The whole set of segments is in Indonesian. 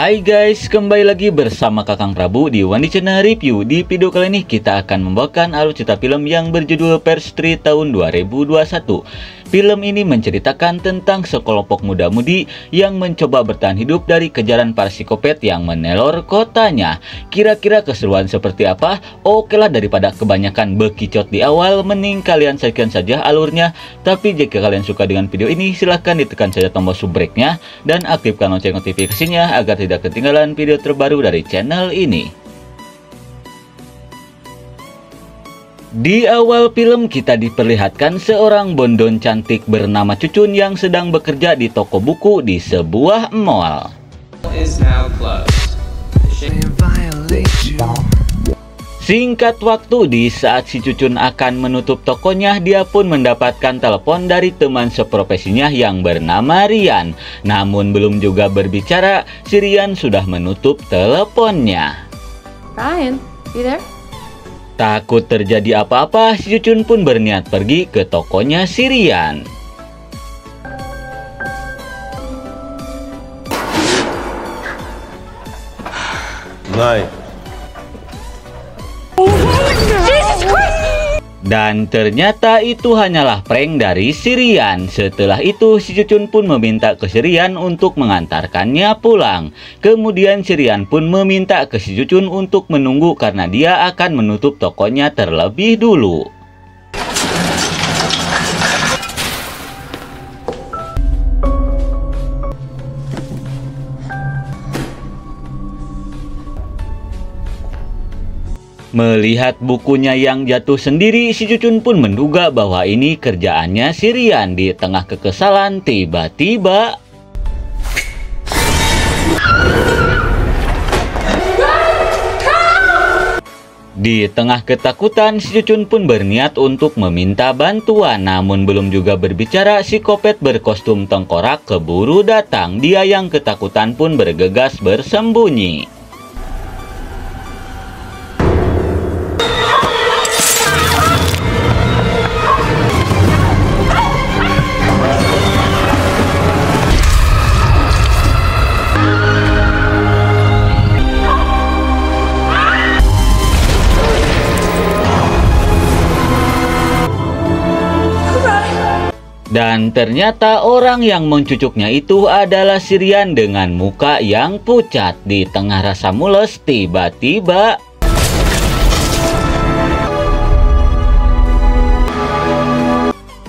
Hai guys, kembali lagi bersama Kakang Prabu di Wandi Channel Review. Di video kali ini kita akan membawakan alur cerita film yang berjudul Purge Street tahun 2021. Film ini menceritakan tentang sekelompok muda-mudi yang mencoba bertahan hidup dari kejaran para psikopat yang meneror kotanya. Kira-kira keseruan seperti apa? Oke lah, daripada kebanyakan bekicot di awal, mending kalian saksikan saja alurnya. Tapi jika kalian suka dengan video ini, silahkan ditekan saja tombol subscribe-nya dan aktifkan lonceng notifikasinya agar tidak ketinggalan video terbaru dari channel ini. Di awal film kita diperlihatkan seorang bondon cantik bernama Cucun yang sedang bekerja di toko buku di sebuah mall. Singkat waktu, di saat si Cucun akan menutup tokonya, dia pun mendapatkan telepon dari teman seprofesinya yang bernama Rian. Namun belum juga berbicara, si Rian sudah menutup teleponnya. Ryan, you there? Takut terjadi apa-apa, si Cucun pun berniat pergi ke tokonya si Rian. Dan ternyata itu hanyalah prank dari si Rian. Setelah itu si Cucun pun meminta ke si Rian untuk mengantarkannya pulang. Kemudian si Rian pun meminta ke si Cucun untuk menunggu karena dia akan menutup tokonya terlebih dulu. Melihat bukunya yang jatuh sendiri, si Cucun pun menduga bahwa ini kerjaannya si Rian. Di tengah kekesalan, tiba-tiba di tengah ketakutan, si Cucun pun berniat untuk meminta bantuan. Namun belum juga berbicara, psikopat berkostum tengkorak keburu datang. Dia yang ketakutan pun bergegas bersembunyi. Dan ternyata orang yang mencucuknya itu adalah si Rian dengan muka yang pucat. Di tengah rasa mules, tiba-tiba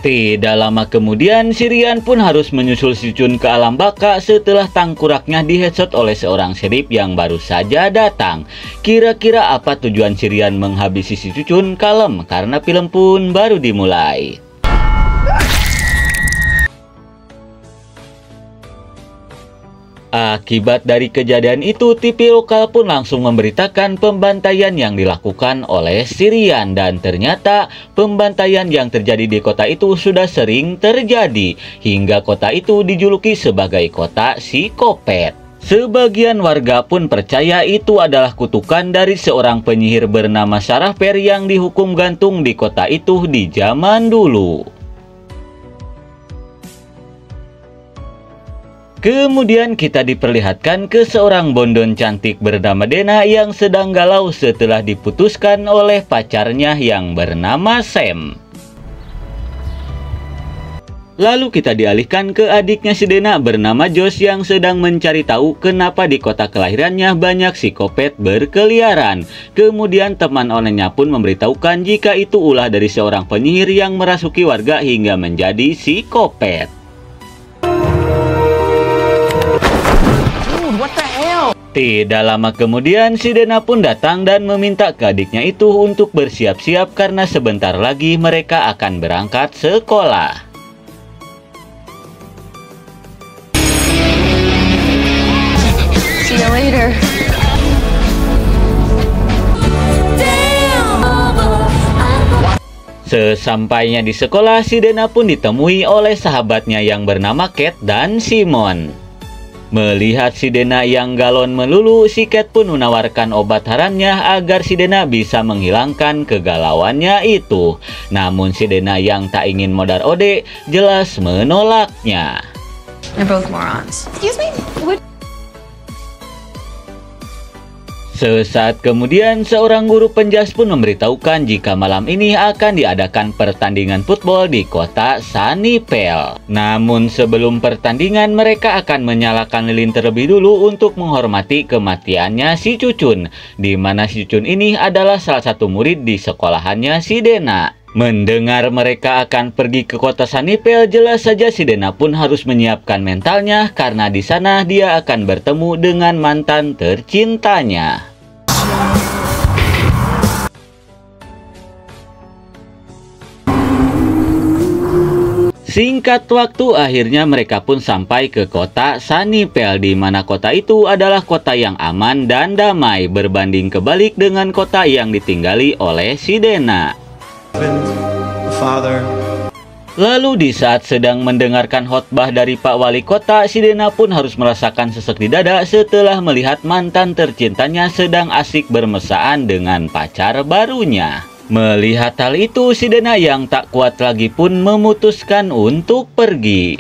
tidak lama kemudian, si Rian pun harus menyusul si Cucun ke alam baka setelah tangkuraknya di-headshot oleh seorang sheriff yang baru saja datang. Kira-kira apa tujuan si Rian menghabisi si Cucun? Kalem, karena film pun baru dimulai. Akibat dari kejadian itu, TV lokal pun langsung memberitakan pembantaian yang dilakukan oleh si Rian. Dan ternyata pembantaian yang terjadi di kota itu sudah sering terjadi, hingga kota itu dijuluki sebagai kota psikopat. Sebagian warga pun percaya itu adalah kutukan dari seorang penyihir bernama Sarah Per yang dihukum gantung di kota itu di zaman dulu. Kemudian kita diperlihatkan ke seorang bondon cantik bernama Dena yang sedang galau setelah diputuskan oleh pacarnya yang bernama Sam. Lalu kita dialihkan ke adiknya si Dena bernama Josh yang sedang mencari tahu kenapa di kota kelahirannya banyak psikopat berkeliaran. Kemudian teman onenya pun memberitahukan jika itu ulah dari seorang penyihir yang merasuki warga hingga menjadi psikopat. Tidak lama kemudian, si Dena pun datang dan meminta ke adiknya itu untuk bersiap-siap karena sebentar lagi mereka akan berangkat sekolah. See you later. Sesampainya di sekolah, si Dena pun ditemui oleh sahabatnya yang bernama Cat dan Simon. Melihat si Dena yang galon melulu, si Cat pun menawarkan obat haramnya agar si Dena bisa menghilangkan kegalauannya itu. Namun si Dena yang tak ingin modar ode jelas menolaknya. They're both morons. Excuse me? What? Sesaat kemudian, seorang guru penjas pun memberitahukan jika malam ini akan diadakan pertandingan football di kota Sunnyvale. Namun sebelum pertandingan, mereka akan menyalakan lilin terlebih dulu untuk menghormati kematiannya si Cucun, di mana si Cucun ini adalah salah satu murid di sekolahannya si Dena. Mendengar mereka akan pergi ke kota Sunnyvale, jelas saja si Dena pun harus menyiapkan mentalnya karena di sana dia akan bertemu dengan mantan tercintanya. Singkat waktu, akhirnya mereka pun sampai ke kota Sunnyvale, di mana kota itu adalah kota yang aman dan damai berbanding kebalik dengan kota yang ditinggali oleh si Dena. Lalu di saat sedang mendengarkan khotbah dari Pak Wali Kota, si Dena pun harus merasakan sesek di dada setelah melihat mantan tercintanya sedang asik bermesraan dengan pacar barunya. Melihat hal itu, si Dena yang tak kuat lagi pun memutuskan untuk pergi.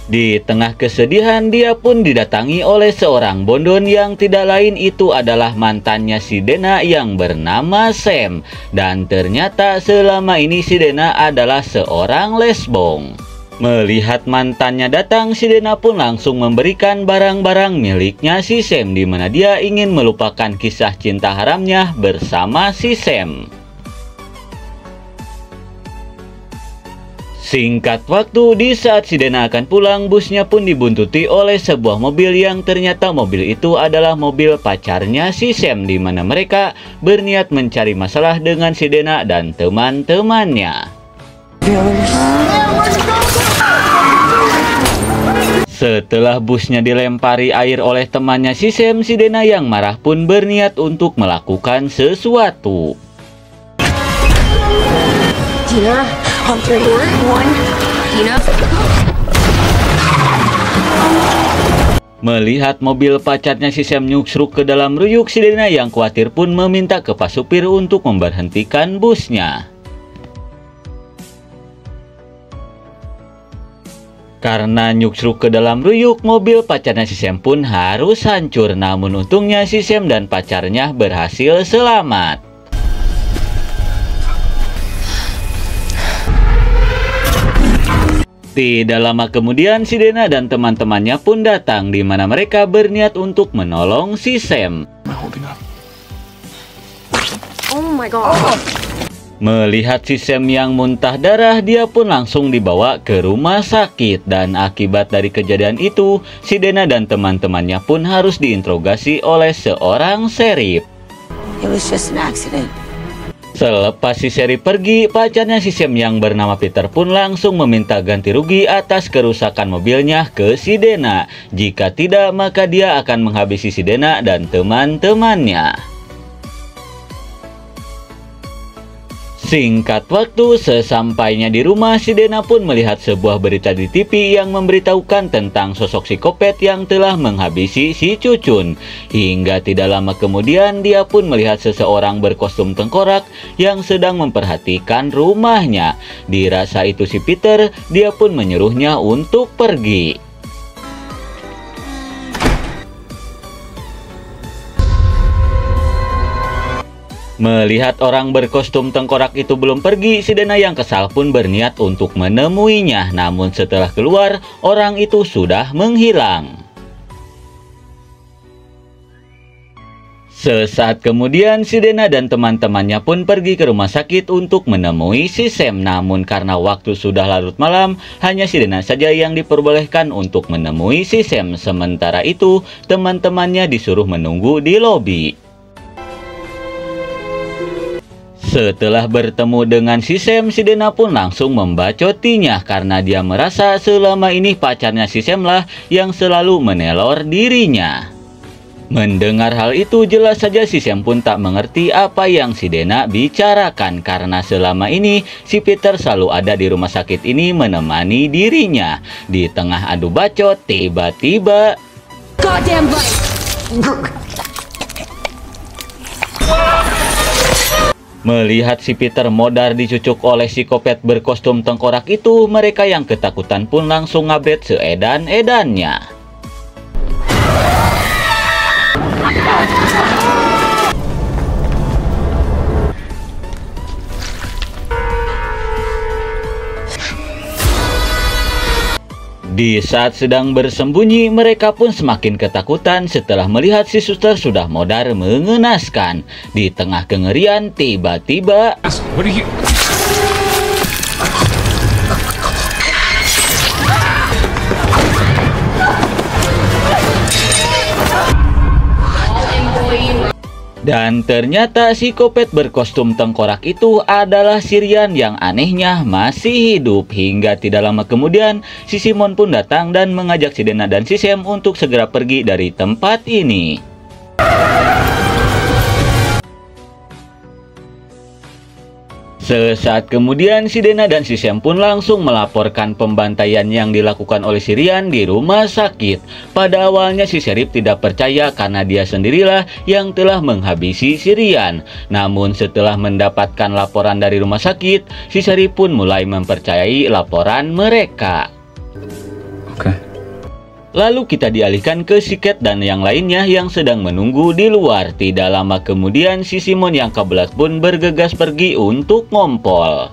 Di tengah kesedihan, dia pun didatangi oleh seorang bondon yang tidak lain itu adalah mantannya si Dena yang bernama Sam. Dan ternyata selama ini si Dena adalah seorang lesbong. Melihat mantannya datang, si Dena pun langsung memberikan barang-barang miliknya si Sam, di mana dia ingin melupakan kisah cinta haramnya bersama si Sam. Singkat waktu, di saat si Dena akan pulang, busnya pun dibuntuti oleh sebuah mobil yang ternyata mobil itu adalah mobil pacarnya si Sam, di mana mereka berniat mencari masalah dengan si Dena dan teman-temannya. Setelah busnya dilempari air oleh temannya si Sam, si Dena yang marah pun berniat untuk melakukan sesuatu. Dina, on 3, 2, 1, Dina. Melihat mobil pacarnya si Sam nyusruk ke dalam ruyuk, si Dena yang khawatir pun meminta ke pas supir untuk memberhentikan busnya. Karena nyusruk ke dalam ruyuk, mobil pacarnya si Sam pun harus hancur. Namun untungnya si Sam dan pacarnya berhasil selamat. Tidak lama kemudian, si Dena dan teman-temannya pun datang, di mana mereka berniat untuk menolong si Sam. Oh my god. Melihat si Sam yang muntah darah, dia pun langsung dibawa ke rumah sakit. Dan akibat dari kejadian itu, si Dena dan teman-temannya pun harus diinterogasi oleh seorang sheriff. It was just an accident. Selepas si sheriff pergi, pacarnya si Sam yang bernama Peter pun langsung meminta ganti rugi atas kerusakan mobilnya ke si Dena. Jika tidak, maka dia akan menghabisi si Dena dan teman-temannya. Singkat waktu, sesampainya di rumah, si Dena pun melihat sebuah berita di TV yang memberitahukan tentang sosok psikopat yang telah menghabisi si Cucun. Hingga tidak lama kemudian, dia pun melihat seseorang berkostum tengkorak yang sedang memperhatikan rumahnya. Dirasa itu si Peter, dia pun menyuruhnya untuk pergi. Melihat orang berkostum tengkorak itu belum pergi, si Dena yang kesal pun berniat untuk menemuinya. Namun setelah keluar, orang itu sudah menghilang. Sesaat kemudian, si Dena dan teman-temannya pun pergi ke rumah sakit untuk menemui si Sam. Namun karena waktu sudah larut malam, hanya si Dena saja yang diperbolehkan untuk menemui si Sam. Sementara itu, teman-temannya disuruh menunggu di lobi. Setelah bertemu dengan si Sam, si Dena pun langsung membacotinya karena dia merasa selama ini pacarnya si Sam lah yang selalu menelor dirinya. Mendengar hal itu, jelas saja si Sam pun tak mengerti apa yang si Dena bicarakan karena selama ini si Peter selalu ada di rumah sakit ini menemani dirinya. Di tengah adu bacot, tiba-tiba Goddamn right. Melihat si Peter modar dicucuk oleh psikopat berkostum tengkorak itu, mereka yang ketakutan pun langsung ngabret seedan-edannya. Di saat sedang bersembunyi, mereka pun semakin ketakutan setelah melihat si suster sudah modar mengenaskan. Di tengah kengerian, tiba-tiba dan ternyata psikopat berkostum tengkorak itu adalah Sirian yang anehnya masih hidup. Hingga tidak lama kemudian, si Simon pun datang dan mengajak si Dana dan si Sam untuk segera pergi dari tempat ini. Sesaat kemudian, si Dana dan si Sam pun langsung melaporkan pembantaian yang dilakukan oleh Sirian di rumah sakit. Pada awalnya si Sheriff tidak percaya karena dia sendirilah yang telah menghabisi Sirian. Namun setelah mendapatkan laporan dari rumah sakit, si Sheriff pun mulai mempercayai laporan mereka. Oke. Lalu kita dialihkan ke si Cat dan yang lainnya yang sedang menunggu di luar. Tidak lama kemudian si Simon yang kebelat pun bergegas pergi untuk ngompol.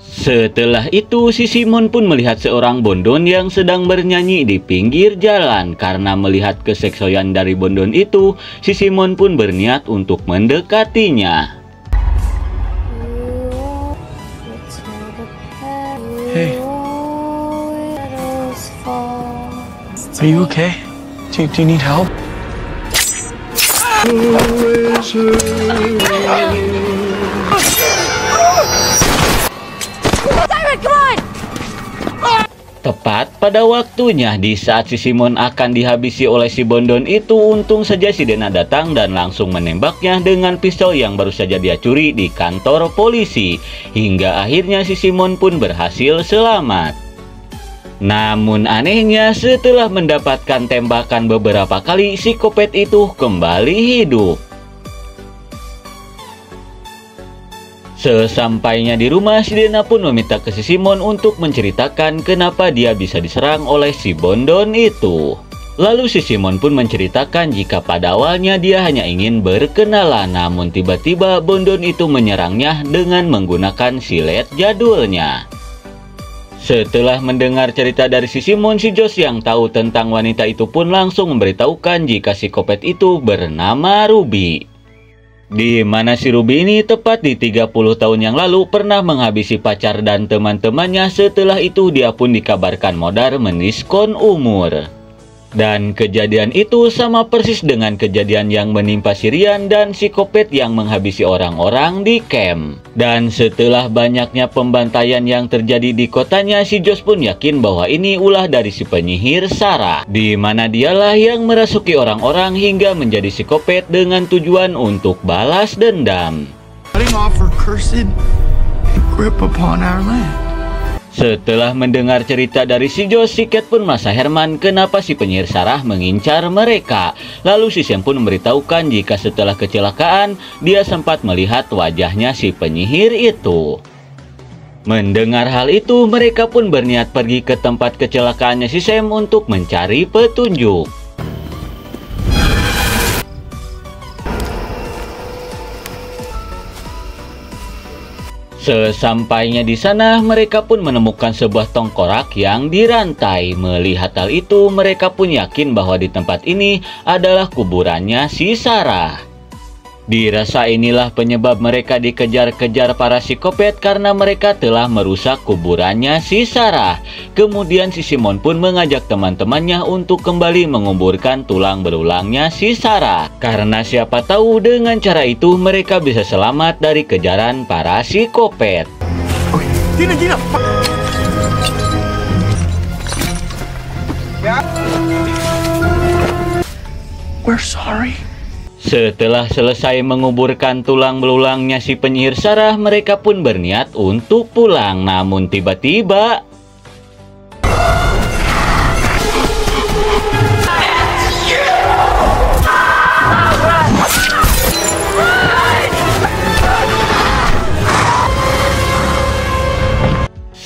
Setelah itu si Simon pun melihat seorang bondon yang sedang bernyanyi di pinggir jalan. Karena melihat keseksoyan dari bondon itu, si Simon pun berniat untuk mendekatinya. Hey. Are you okay? Do you need help? Simon, come on! Tepat pada waktunya, di saat si Simon akan dihabisi oleh si bondon itu, untung saja si Dana datang dan langsung menembaknya dengan pistol yang baru saja dia curi di kantor polisi. Hingga akhirnya si Simon pun berhasil selamat. Namun anehnya, setelah mendapatkan tembakan beberapa kali, psikopat itu kembali hidup. Sesampainya di rumah, si Dana pun meminta ke si Simon untuk menceritakan kenapa dia bisa diserang oleh si bondon itu. Lalu si Simon pun menceritakan jika pada awalnya dia hanya ingin berkenalan, namun tiba-tiba bondon itu menyerangnya dengan menggunakan silet jadulnya. Setelah mendengar cerita dari si Simon, si Josh yang tahu tentang wanita itu pun langsung memberitahukan jika psikopat itu bernama Ruby. Di mana si Ruby ini tepat di 30 tahun yang lalu pernah menghabisi pacar dan teman-temannya. Setelah itu dia pun dikabarkan modar meniskon umur. Dan kejadian itu sama persis dengan kejadian yang menimpa Sirian dan psikopat yang menghabisi orang-orang di camp. Dan setelah banyaknya pembantaian yang terjadi di kotanya, si Josh pun yakin bahwa ini ulah dari si penyihir Sarah. Di mana dialah yang merasuki orang-orang hingga menjadi psikopat dengan tujuan untuk balas dendam. Cutting off her cursed grip upon our land. Setelah mendengar cerita dari si Josh, si Cat pun merasa heran kenapa si penyihir Sarah mengincar mereka. Lalu si Sam pun memberitahukan jika setelah kecelakaan, dia sempat melihat wajahnya si penyihir itu. Mendengar hal itu, mereka pun berniat pergi ke tempat kecelakaannya si Sam untuk mencari petunjuk. Sesampainya di sana, mereka pun menemukan sebuah tengkorak yang dirantai. Melihat hal itu, mereka pun yakin bahwa di tempat ini adalah kuburannya si Sarah. Dirasa inilah penyebab mereka dikejar-kejar para psikopat karena mereka telah merusak kuburannya si Sarah. Kemudian si Simon pun mengajak teman-temannya untuk kembali menguburkan tulang berulangnya si Sarah. Karena siapa tahu dengan cara itu mereka bisa selamat dari kejaran para psikopat. Dina. We're sorry. Setelah selesai menguburkan tulang belulangnya si penyihir Sarah, mereka pun berniat untuk pulang. Namun tiba-tiba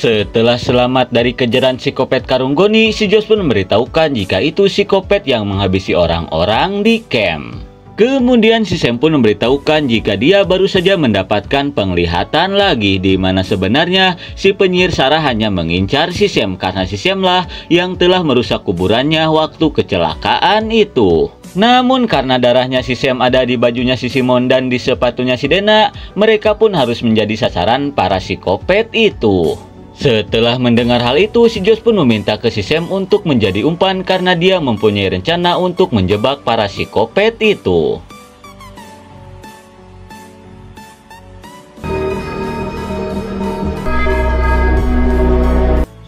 Setelah selamat dari kejaran psikopat Karunggoni, si Josh pun memberitahukan jika itu psikopat yang menghabisi orang-orang di camp. Kemudian si Sam pun memberitahukan jika dia baru saja mendapatkan penglihatan lagi, di mana sebenarnya si penyihir Sarah hanya mengincar si Sam karena si Sam lah yang telah merusak kuburannya waktu kecelakaan itu. Namun karena darahnya si Sam ada di bajunya si Simon dan di sepatunya si Dena, mereka pun harus menjadi sasaran para psikopat itu. Setelah mendengar hal itu, si Josh pun meminta ke si Sam untuk menjadi umpan karena dia mempunyai rencana untuk menjebak para psikopat itu.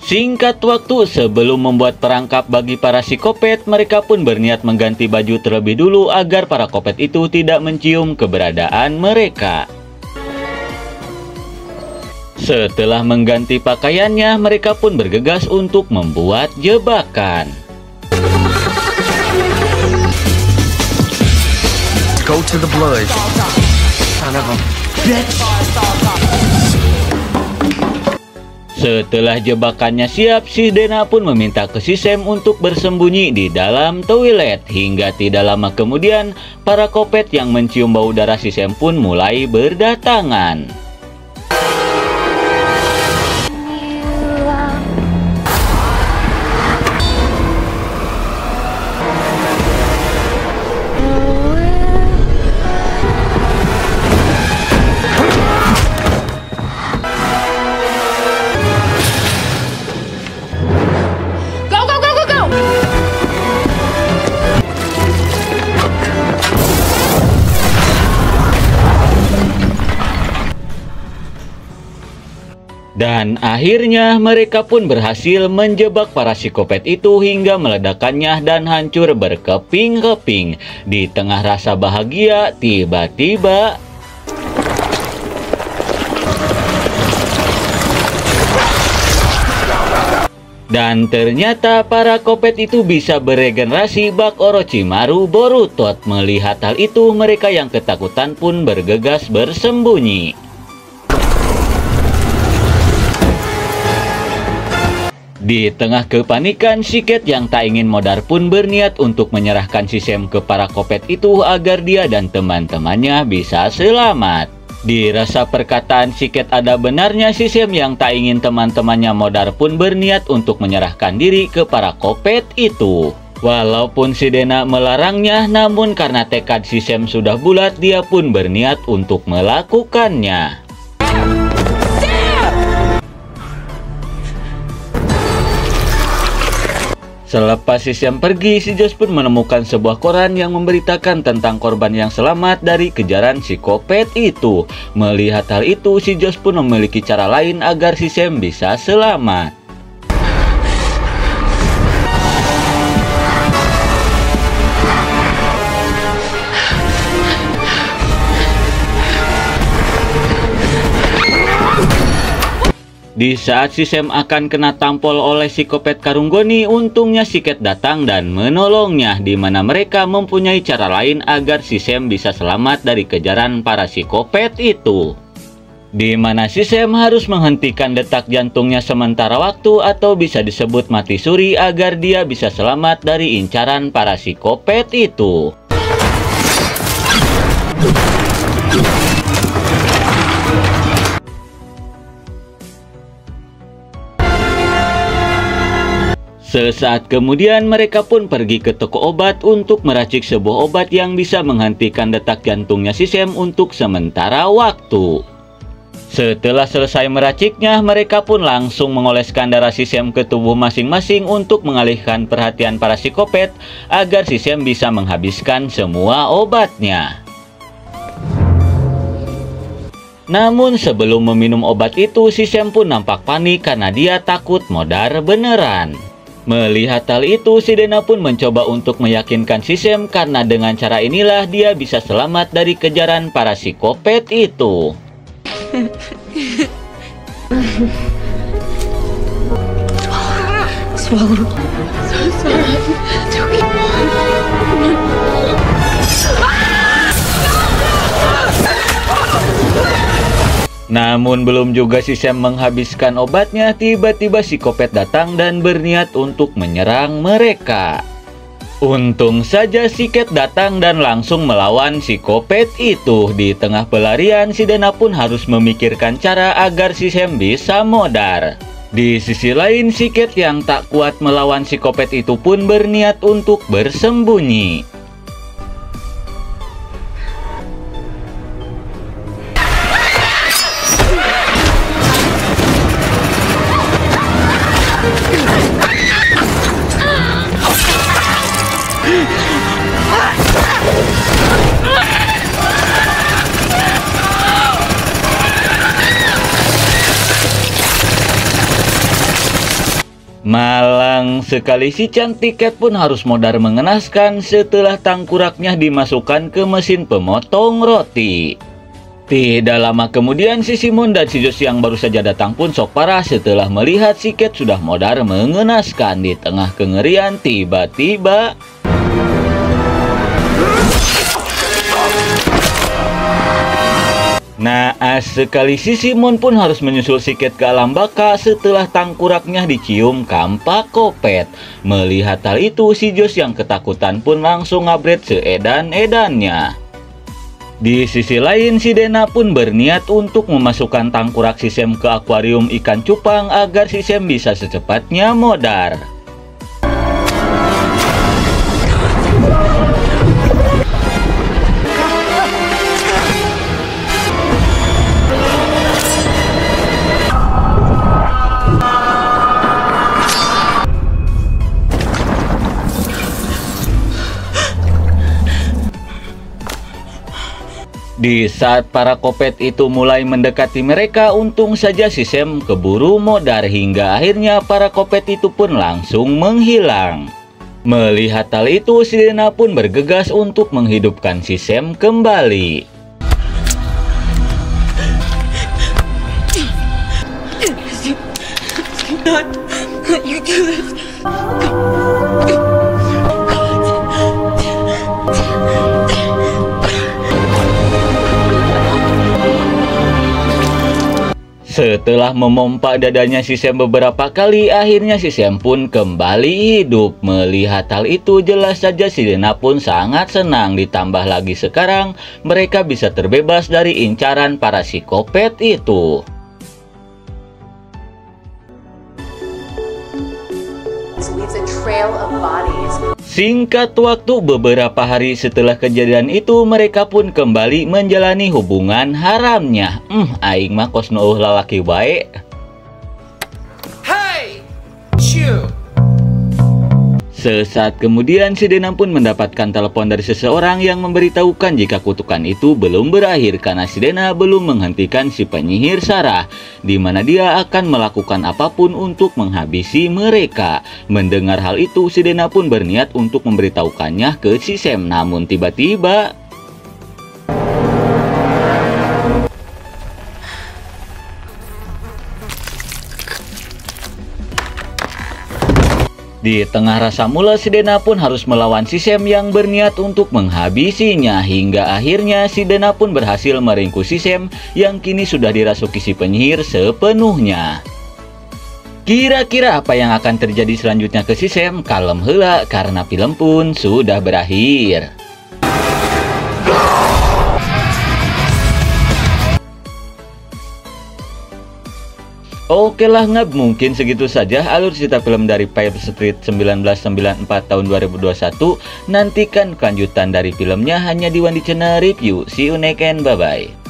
Singkat waktu sebelum membuat perangkap bagi para psikopat, mereka pun berniat mengganti baju terlebih dulu agar para psikopat itu tidak mencium keberadaan mereka. Setelah mengganti pakaiannya, mereka pun bergegas untuk membuat jebakan. Go to the blood. Son of a bitch. Setelah jebakannya siap, si Dena pun meminta ke si Sam untuk bersembunyi di dalam toilet. Hingga tidak lama kemudian, para psikopat yang mencium bau darah si Sam pun mulai berdatangan. Dan akhirnya mereka pun berhasil menjebak para psikopat itu hingga meledakannya dan hancur berkeping-keping. Di tengah rasa bahagia, tiba-tiba dan ternyata para psikopat itu bisa beregenerasi bak Orochimaru Boruto. Melihat hal itu, mereka yang ketakutan pun bergegas bersembunyi. Di tengah kepanikan, si Cat yang tak ingin modar pun berniat untuk menyerahkan si Sam ke para psikopat itu agar dia dan teman-temannya bisa selamat. Dirasa perkataan si Cat ada benarnya, si Sam yang tak ingin teman-temannya modar pun berniat untuk menyerahkan diri ke para psikopat itu. Walaupun si Dena melarangnya, namun karena tekad si Sam sudah bulat, dia pun berniat untuk melakukannya. Selepas si Sam pergi, si Josh pun menemukan sebuah koran yang memberitakan tentang korban yang selamat dari kejaran psikopat itu. Melihat hal itu, si Josh pun memiliki cara lain agar si Sam bisa selamat. Di saat si Sam akan kena tampol oleh psikopat Karunggoni, untungnya si Cat datang dan menolongnya, di mana mereka mempunyai cara lain agar si Sam bisa selamat dari kejaran para psikopat itu. Di mana si Sam harus menghentikan detak jantungnya sementara waktu atau bisa disebut mati suri agar dia bisa selamat dari incaran para psikopat itu. Sesaat kemudian mereka pun pergi ke toko obat untuk meracik sebuah obat yang bisa menghentikan detak jantungnya si Sam untuk sementara waktu. Setelah selesai meraciknya, mereka pun langsung mengoleskan darah si Sam ke tubuh masing-masing untuk mengalihkan perhatian para psikopat agar si Sam bisa menghabiskan semua obatnya. Namun sebelum meminum obat itu, si Sam pun nampak panik karena dia takut modar beneran. Melihat hal itu, si Dena pun mencoba untuk meyakinkan si Sam karena dengan cara inilah dia bisa selamat dari kejaran para psikopat itu. Swallow. So sorry. It's okay. Namun belum juga si Sam menghabiskan obatnya, tiba-tiba si Kopet datang dan berniat untuk menyerang mereka. Untung saja si Cat datang dan langsung melawan si Kopet itu. Di tengah pelarian, si Dana pun harus memikirkan cara agar si Sam bisa modar. Di sisi lain, si Cat yang tak kuat melawan si Kopet itu pun berniat untuk bersembunyi. Malang sekali, si cantik Cat pun harus modar mengenaskan setelah tangkuraknya dimasukkan ke mesin pemotong roti. Tidak lama kemudian, si Simon dan si Josh yang baru saja datang pun sok parah setelah melihat si Cat sudah modar mengenaskan. Di tengah kengerian, tiba-tiba naas sekali, si Simon pun harus menyusul si Cat ke alam baka setelah tangkuraknya dicium kampak Kopet. Melihat hal itu, si Josh yang ketakutan pun langsung ngabret seedan-edannya. Di sisi lain, si Dana pun berniat untuk memasukkan tangkurak si Sam ke akuarium ikan cupang agar si Sam bisa secepatnya modar. Di saat para Kopet itu mulai mendekati mereka, untung saja si Sam keburu modar hingga akhirnya para Kopet itu pun langsung menghilang. Melihat hal itu, si Dana pun bergegas untuk menghidupkan si Sam kembali. You do this. Setelah memompa dadanya si Sam beberapa kali, akhirnya si Sam pun kembali hidup. Melihat hal itu, jelas saja si Dana pun sangat senang. Ditambah lagi sekarang, mereka bisa terbebas dari incaran para si Kopet itu. Singkat waktu, beberapa hari setelah kejadian itu, mereka pun kembali menjalani hubungan haramnya. Aing mah kos nuuh lalaki baik. Hey! Chew! Sesaat kemudian, si Dana pun mendapatkan telepon dari seseorang yang memberitahukan jika kutukan itu belum berakhir karena si Dana belum menghentikan si penyihir Sarah, di mana dia akan melakukan apapun untuk menghabisi mereka. Mendengar hal itu, si Dana pun berniat untuk memberitahukannya ke si Sam, namun tiba-tiba di tengah rasa mules, si Dana pun harus melawan si Sam yang berniat untuk menghabisinya. Hingga akhirnya si Dana pun berhasil meringkus si Sam yang kini sudah dirasuki si penyihir sepenuhnya. Kira-kira apa yang akan terjadi selanjutnya ke si Sam? Kalem heula karena film pun sudah berakhir. Oke lah ngab, mungkin segitu saja alur cerita film dari Fear Street 1994 tahun 2021. Nantikan kelanjutan dari filmnya hanya di Wandi Channel Review. See you next and bye-bye.